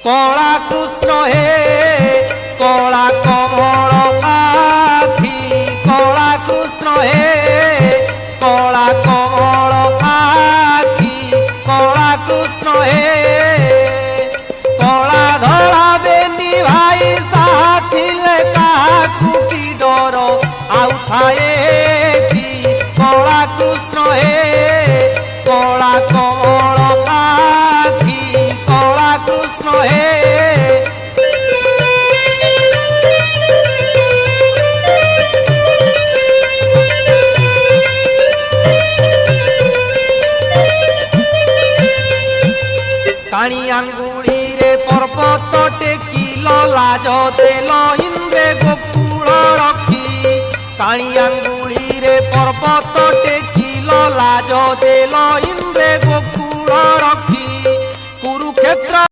কলা কৃষ্ণ হে কলা কমল আখি কলা কৃষ্ণ হে কলা কমল আখি কলা কৃষ্ণ হে কলা ধরা বেনি ভাই সাথিলে কাহাকু কি ডর আউ থায়ে কি কলা কৃষ্ণ হে কলা কমল আখি কলা কৃষ্ণ হে কানি আঙ্গুলি রে পর্বত টেকিল লাজ দেল ইন্দ্রে গোকুল রক্ষী কানি আঙ্গুলি রে পর্বত টেকিল লাজ